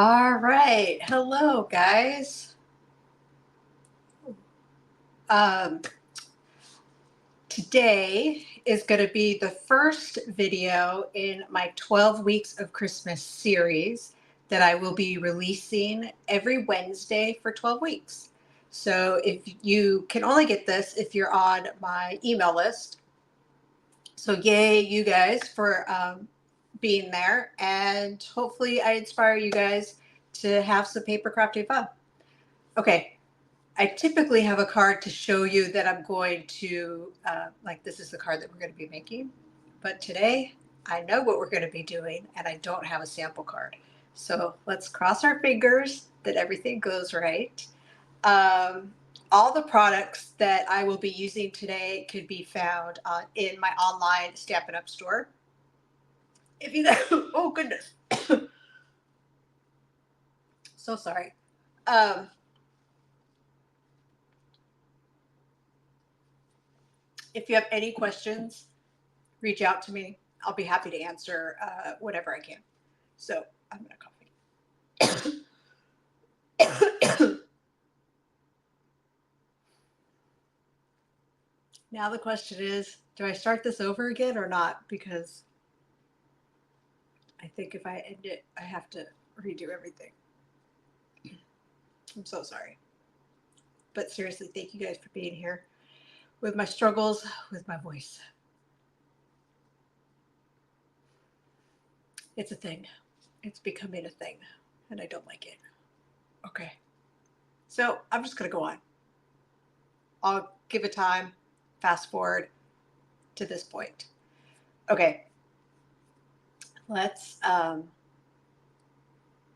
All right. Hello, guys. Um, Today is going to be the first video in my 12 Weeks of Christmas series that I will be releasing every Wednesday for 12 weeks. So if you can only get this if you're on my email list. So yay, you guys, for being there. And hopefully I inspire you guys to have some paper crafting fun. Okay. I typically have a card to show you that I'm going to, like this is the card that we're going to be making. But today, I know what we're going to be doing, and I don't have a sample card. So let's cross our fingers that everything goes right. Um, all the products that I will be using today could be found in my online Stampin' Up! Store. If you guys, oh goodness. So sorry. Um, if you have any questions, reach out to me. I'll be happy to answer whatever I can. So I'm going to cough. Now the question is, do I start this over again or not? Because I think if I end it, I have to redo everything. I'm so sorry. But seriously, thank you guys for being here with my struggles with my voice. It's a thing. It's becoming a thing, and I don't like it. Okay. So I'm just going to go on. I'll give it time, fast forward to this point. Okay. Let's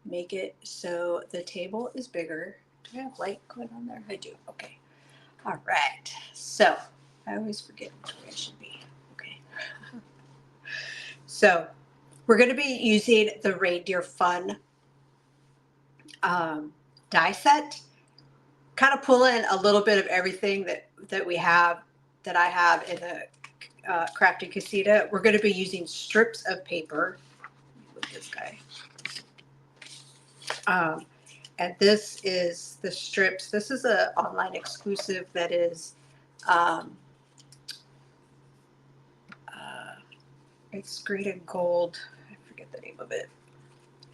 make it so the table is bigger. Do I have light going on there? I do. Okay. All right. So I always forget which way I should be. Okay. So we're going to be using the Reindeer Fun die set. Kind of pull in a little bit of everything that we have, that I have in the crafting casita. We're going to be using strips of paper. With this guy. And this is the strips. This is an online exclusive that is, it's green and gold. I forget the name of it.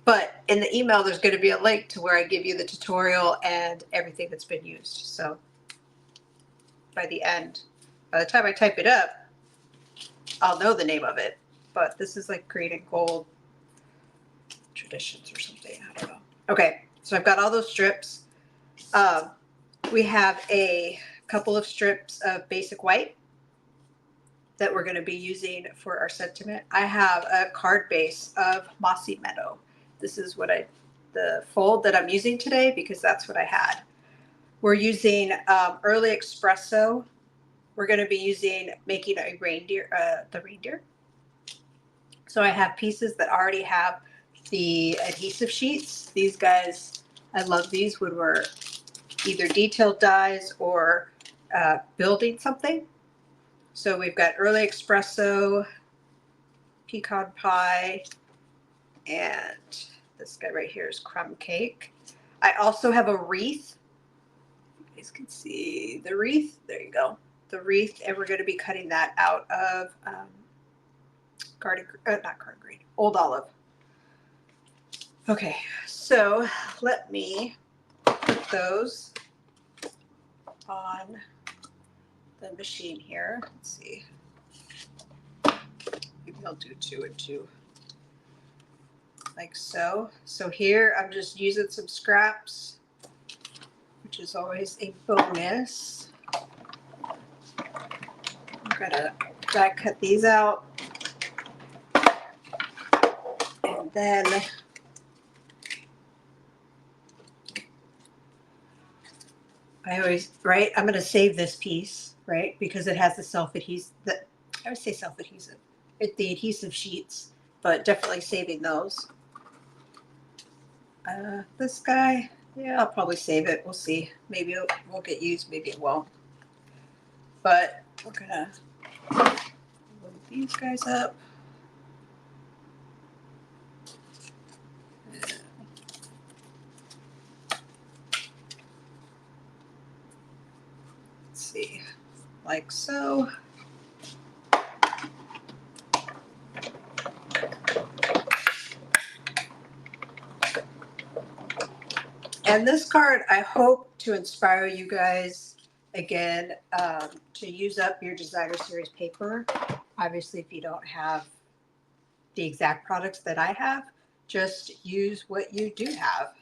But in the email, there's going to be a link to where I give you the tutorial and everything that's been used. So by the end, by the time I type it up, I'll know the name of it. But this is like green and gold traditions or something. I don't know. Okay, so I've got all those strips. We have a couple of strips of basic white that we're going to be using for our sentiment. I have a card base of Mossy Meadow. This is the fold that I'm using today because that's what I had. We're using Early Espresso. We're going to be making a reindeer, the reindeer. So I have pieces that already have the adhesive sheets. These guys, I love these when we're either detailed dies or building something. So we've got Early Espresso, Pecan Pie, and this guy right here is Crumb Cake. I also have a wreath. You guys can see the wreath. There you go. The wreath, and we're going to be cutting that out of not garden green, Old Olive. Okay, so let me put those on the machine here. Let's see. Maybe I'll do 2 and 2. Like so. So here I'm just using some scraps, which is always a bonus. I'm gonna die cut these out. And then I'm gonna save this piece, right? Because it has the self-adhesive, I would say self-adhesive. The adhesive sheets, but definitely saving those. This guy, yeah, I'll probably save it. We'll see. Maybe it won't get used, maybe it won't. But we're gonna load these guys up. see, like so. And this card, I hope to inspire you guys again to use up your designer series paper. Obviously, if you don't have the exact products that I have, just use what you do have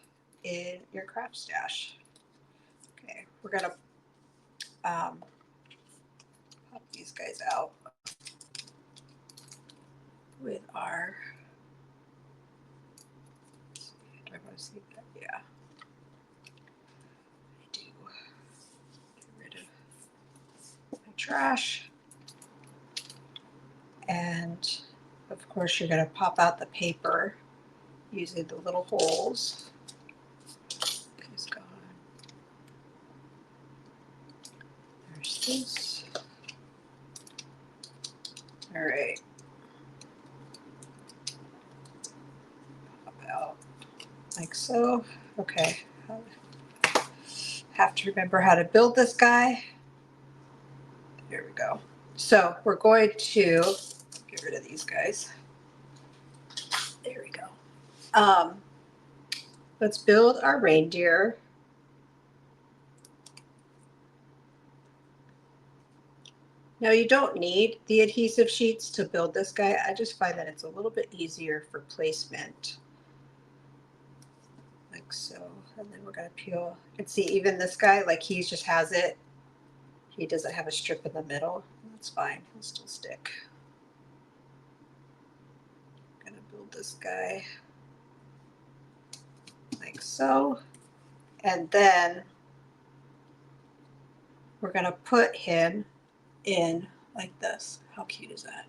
in your craft stash. Okay, we're gonna pop these guys out with our, do I want to see that? Yeah, I do. Get rid of my trash. And of course, you're gonna pop out the paper using the little holes. He's gone. There's this. All right. Pop out like so. Okay. Have to remember how to build this guy. There we go. So we're going to get rid of these guys. There we go. Let's build our reindeer. Now you don't need the adhesive sheets to build this guy. I just find that it's a little bit easier for placement. Like so. And then we're going to peel. You can see even this guy, like he just has it. He doesn't have a strip in the middle. That's fine. He'll still stick. I'm going to build this guy like so. And then we're going to put him in like this. How cute is that?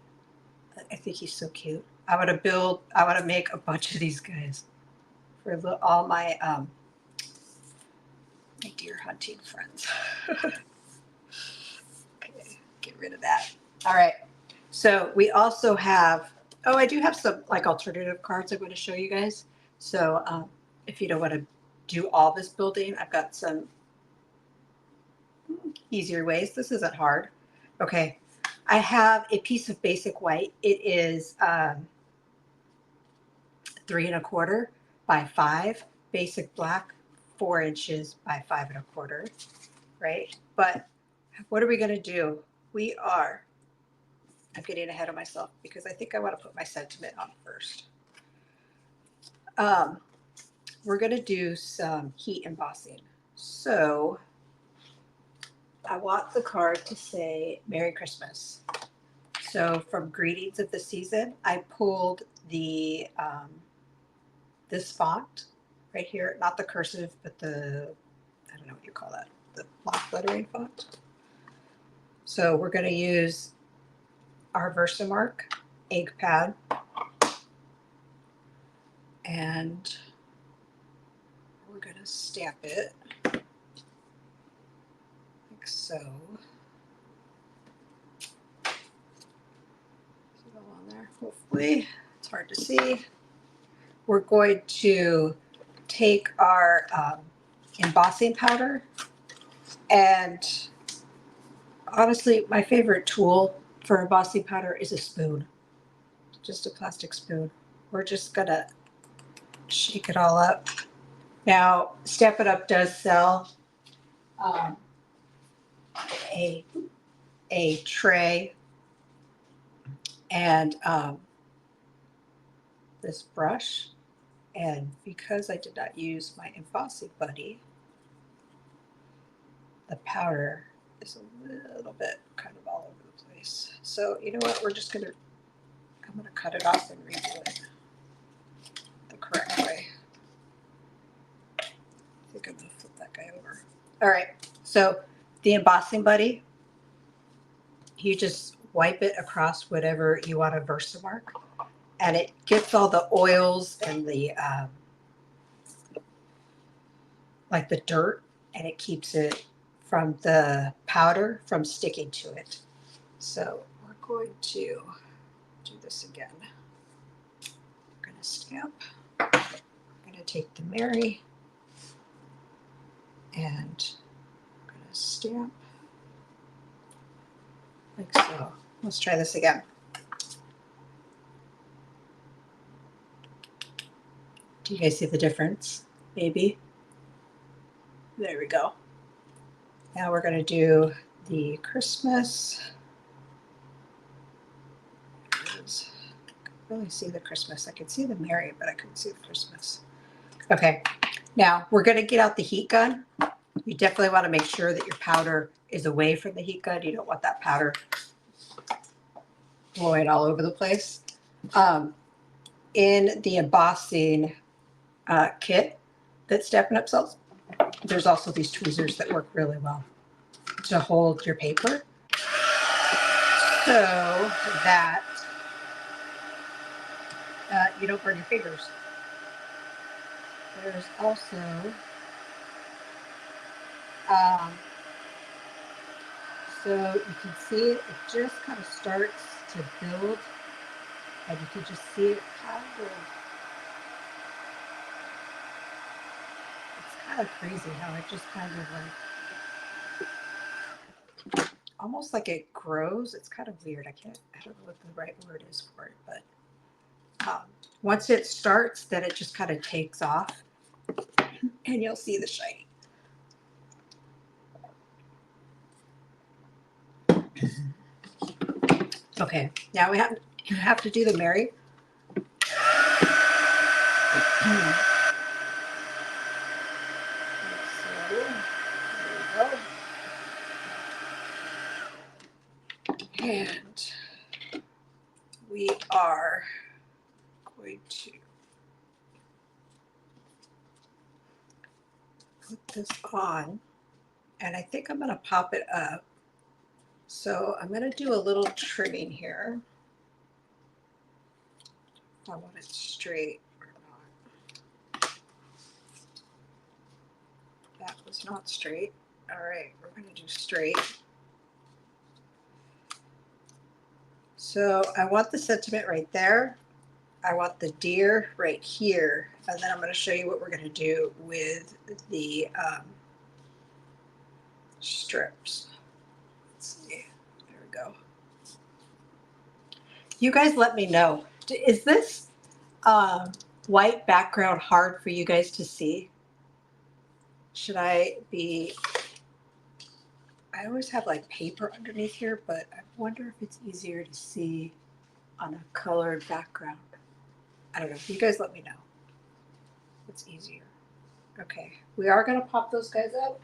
I think he's so cute. I want to make a bunch of these guys for all my deer hunting friends. Okay, get rid of that. All right. So we also have, oh, I do have some like alternative cards I'm going to show you guys. So if you don't want to do all this building, I've got some easier ways. This isn't hard. Okay. I have a piece of basic white. It is 3 1/4 by 5, basic black, 4 inches by 5 1/4, right? But what are we going to do? I'm getting ahead of myself because I think I want to put my sentiment on first. We're going to do some heat embossing. So I want the card to say Merry Christmas. So from Greetings of the Season, I pulled the this font right here, not the cursive, but the, I don't know what you call that, the block lettering font. So we're going to use our Versamark ink pad, and we're going to stamp it like so. Is it all on there? Hopefully. It's hard to see. We're going to take our embossing powder, and honestly, my favorite tool for embossing powder is a spoon, just a plastic spoon. We're just going to shake it all up. Now, Step It Up does sell a tray and this brush. And because I did not use my embossing buddy, the powder is a little bit kind of all over the place. So you know what? I'm going to cut it off and redo it the correct way. I think I'm going to flip that guy over. All right. So the embossing buddy, you just wipe it across whatever you want to Versamark, and it gets all the oils and the like the dirt, and it keeps it from the powder from sticking to it. So we're going to do this again. I'm going to stamp. I'm going to take the Mary and I'm going to stamp. like so. Let's try this again. Do you guys see the difference? Maybe. There we go. Now we're going to do the Christmas. I can't really see the Christmas. I could see the Mary, but I couldn't see the Christmas. Okay, now we're going to get out the heat gun. You definitely want to make sure that your powder is away from the heat gun. You don't want that powder blowing all over the place. In the embossing kit that Steppin' Up sells, there's also these tweezers that work really well to hold your paper so that you don't burn your fingers. There's also so you can see it just kind of starts to build, and you can just see it kind of, it's kind of crazy how it just kind of like, almost like it grows. It's kind of weird. I don't know what the right word is for it, but once it starts, then it just kind of takes off, and you'll see the shiny. Okay, now we have to do the Mary. So, there we go. And we are going to put this on, and I think I'm going to pop it up. So I'm going to do a little trimming here. I want it straight or not. That was not straight. All right, we're going to do straight. So I want the sentiment right there. I want the deer right here. And then I'm going to show you what we're going to do with the strips. Let's see. There we go. You guys let me know. Is this white background hard for you guys to see? Should I be... I always have like paper underneath here, but I wonder if it's easier to see on a colored background. I don't know. You guys let me know. What's easier? Okay. We are going to pop those guys up.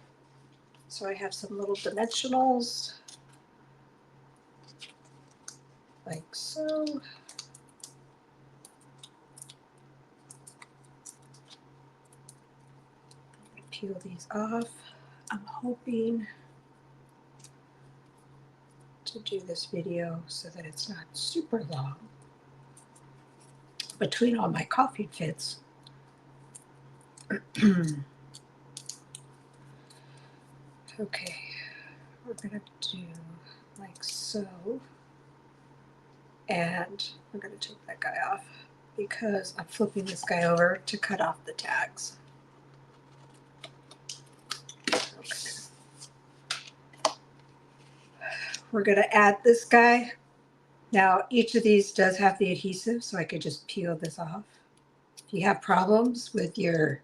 So I have some little dimensionals. Like so. Peel these off. I'm hoping to do this video so that it's not super long between all my coffee fits. Okay, we're gonna do like so, and we're gonna take that guy off because I'm flipping this guy over to cut off the tags. Okay. We're gonna add this guy. Now, each of these does have the adhesive, so I could just peel this off. If you have problems with your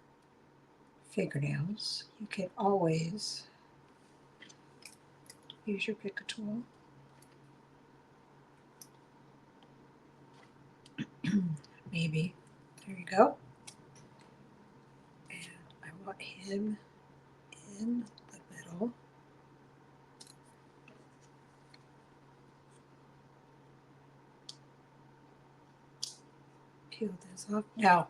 fingernails, you can always use your pick a tool. Maybe. There you go. And I want him in the middle. Peel this off. Now,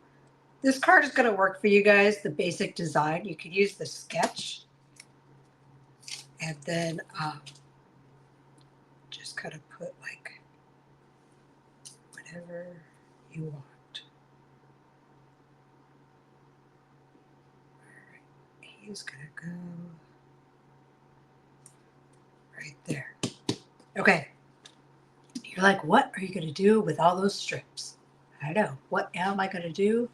this card is going to work for you guys, the basic design. You could use the sketch and then just kind of put like whatever you want. All right, he's going to go right there. Okay. You're like, what are you going to do with all those strips? I know. What am I going to do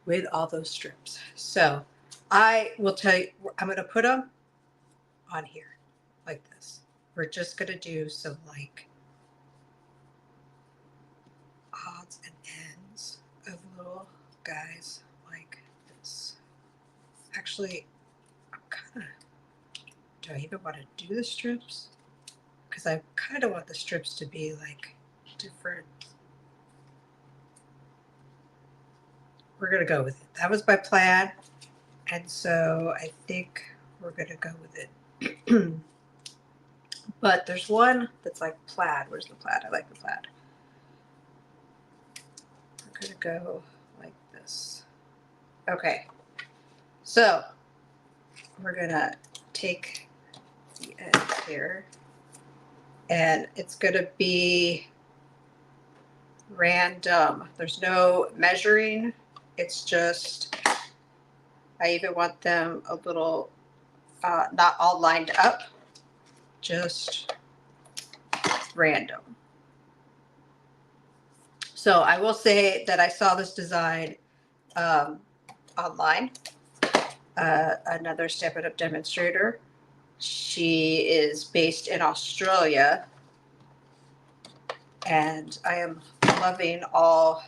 with all those strips? So I will tell you, I'm going to put them on here like this. we're just going to do some like odds and ends of little guys like this. Actually, I'm kind of, do I even want to do the strips? Because I kind of want the strips to be like different. We're going to go with it. That was my plan. And so I think we're going to go with it. But there's one that's like plaid. Where's the plaid? I like the plaid. We're going to go like this. Okay. So we're going to take the end here. And it's going to be random. There's no measuring. It's just, I even want them a little, not all lined up, just random. So I will say that I saw this design online. Another Step It Up demonstrator. She is based in Australia, and I am loving all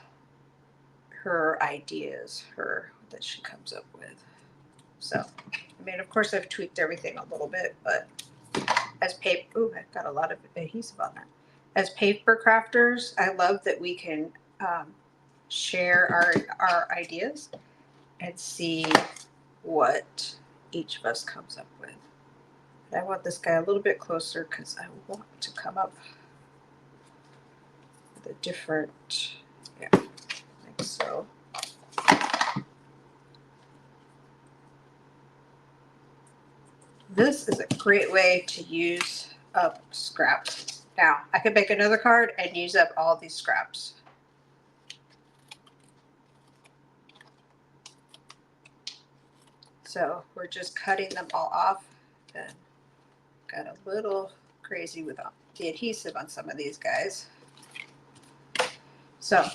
her ideas, that she comes up with. So, I mean, of course, I've tweaked everything a little bit, but as paper, ooh, I've got a lot of adhesive on that. As paper crafters, I love that we can share our ideas and see what each of us comes up with. I want this guy a little bit closer because I want to come up with a different, yeah, I think so. This is a great way to use up scraps. Now, I could make another card and use up all these scraps. So we're just cutting them all off. And got a little crazy with the adhesive on some of these guys. So,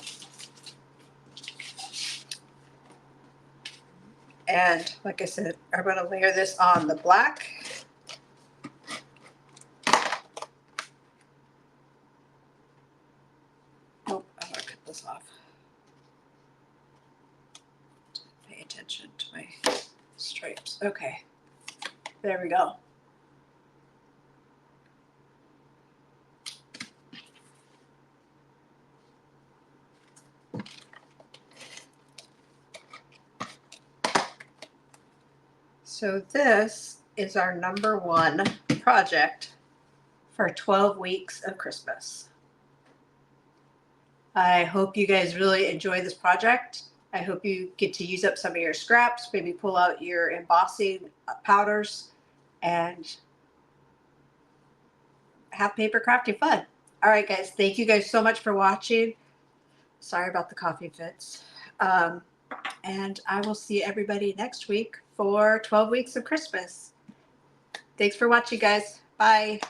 and like I said, I'm going to layer this on the black. Oh, I'm going to cut this off. Pay attention to my stripes. Okay, there we go. So this is our #1 project for 12 weeks of Christmas. I hope you guys really enjoy this project. I hope you get to use up some of your scraps, maybe pull out your embossing powders and have paper crafting fun. All right, guys, thank you guys so much for watching. Sorry about the coffee fits. And I will see everybody next week for 12 weeks of Christmas. Thanks for watching, guys. Bye.